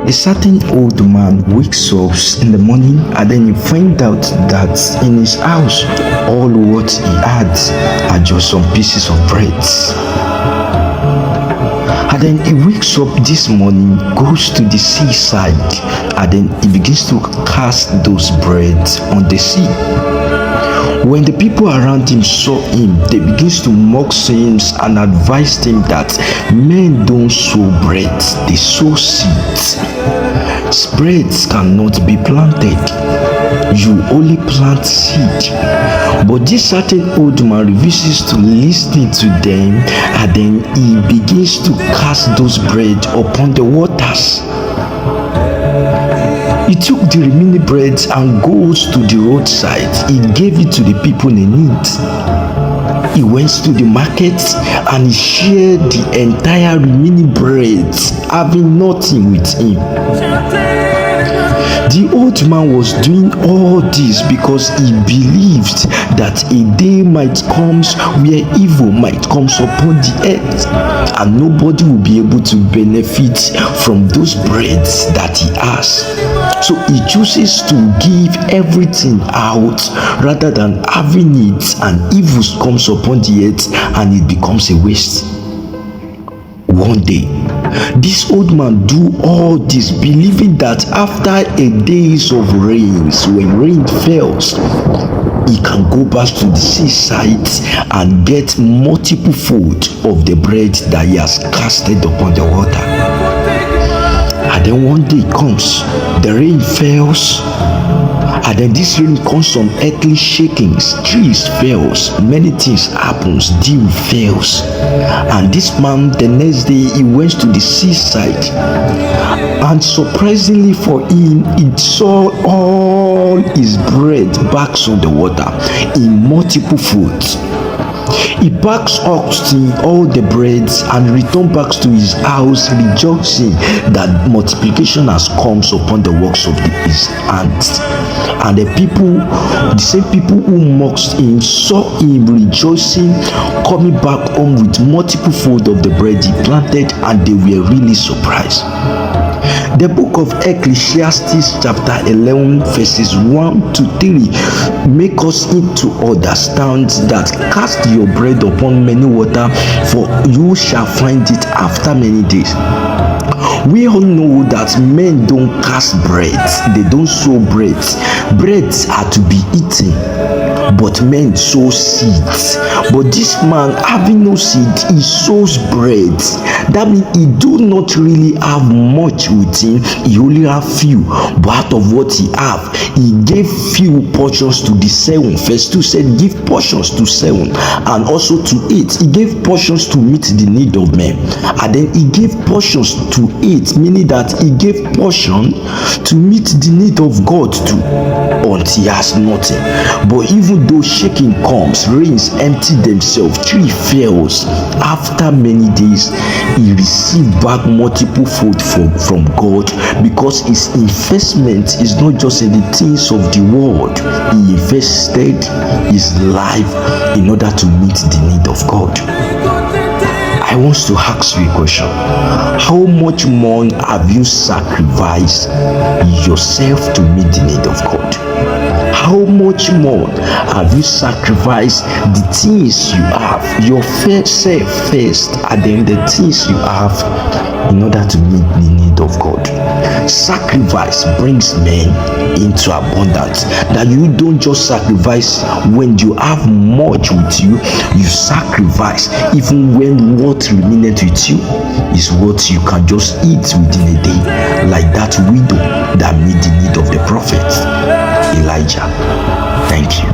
A certain old man wakes up in the morning and then you find out that in his house all what he had are just some pieces of bread. And then he wakes up this morning, goes to the seaside, and then he begins to cast those breads on the sea. When the people around him saw him, they begins to mock him and advised him that men don't sow bread, they sow seeds. Breads cannot be planted. You only plant seed. But this certain old man refuses to listen to them, and then he begins to cast those bread upon the waters. He took the remaining breads and goes to the roadside. He gave it to the people in need. He went to the market and he shared the entire remaining breads, having nothing with him. The old man was doing all this because he believed that a day might come where evil might come upon the earth and nobody will be able to benefit from those breads that he has. So he chooses to give everything out rather than having it, and evil comes upon the earth and it becomes a waste. One day, this old man do all this believing that after a days of rains, when rain fails, he can go back to the seaside and get multiple fold of the bread that he has casted upon the water. And then one day comes, the rain fails, and then this rain comes from earthly shakings, trees fails, many things happens, dew fails. And this man, the next day, he went to the seaside, and surprisingly for him, he saw all his bread back on the water in multiple folds. He packs up all the breads and returned back to his house, rejoicing that multiplication has come upon the works of his hands. And the same people who mocked him saw him rejoicing, coming back home with multiple fold of the bread he planted, and they were really surprised. The book of Ecclesiastes chapter 11 verses 1 to 3 make us to understand that cast your bread upon many water, for you shall find it after many days. We all know that men don't cast breads, they don't sow breads. Breads are to be eaten, but men sow seeds. But this man, having no seed, he sows bread. That means he do not really have much with him, he only have few. But out of what he have, he gave few portions to the 7. Verse 2 said, give portions to 7 and also to 8. He gave portions to meet the need of men. And then he gave portions to 8, meaning that he gave portion to meet the need of God too, until he has nothing. But even though shaking comes, rains empty themselves, tree fails, after many days he received back multiple fold from God, because his investment is not just in the things of the world. He invested his life in order to meet the need of God. I want to ask you a question. How much more have you sacrificed yourself to meet the need of God? How much more have you sacrificed the things you have, your self first, and then the things you have in order to meet the need of God? Sacrifice brings men into abundance. That you don't just sacrifice when you have much with you, you sacrifice even when what remaineth with you is what you can just eat within a day, like that widow that met the need of the prophet Elijah. Thank you.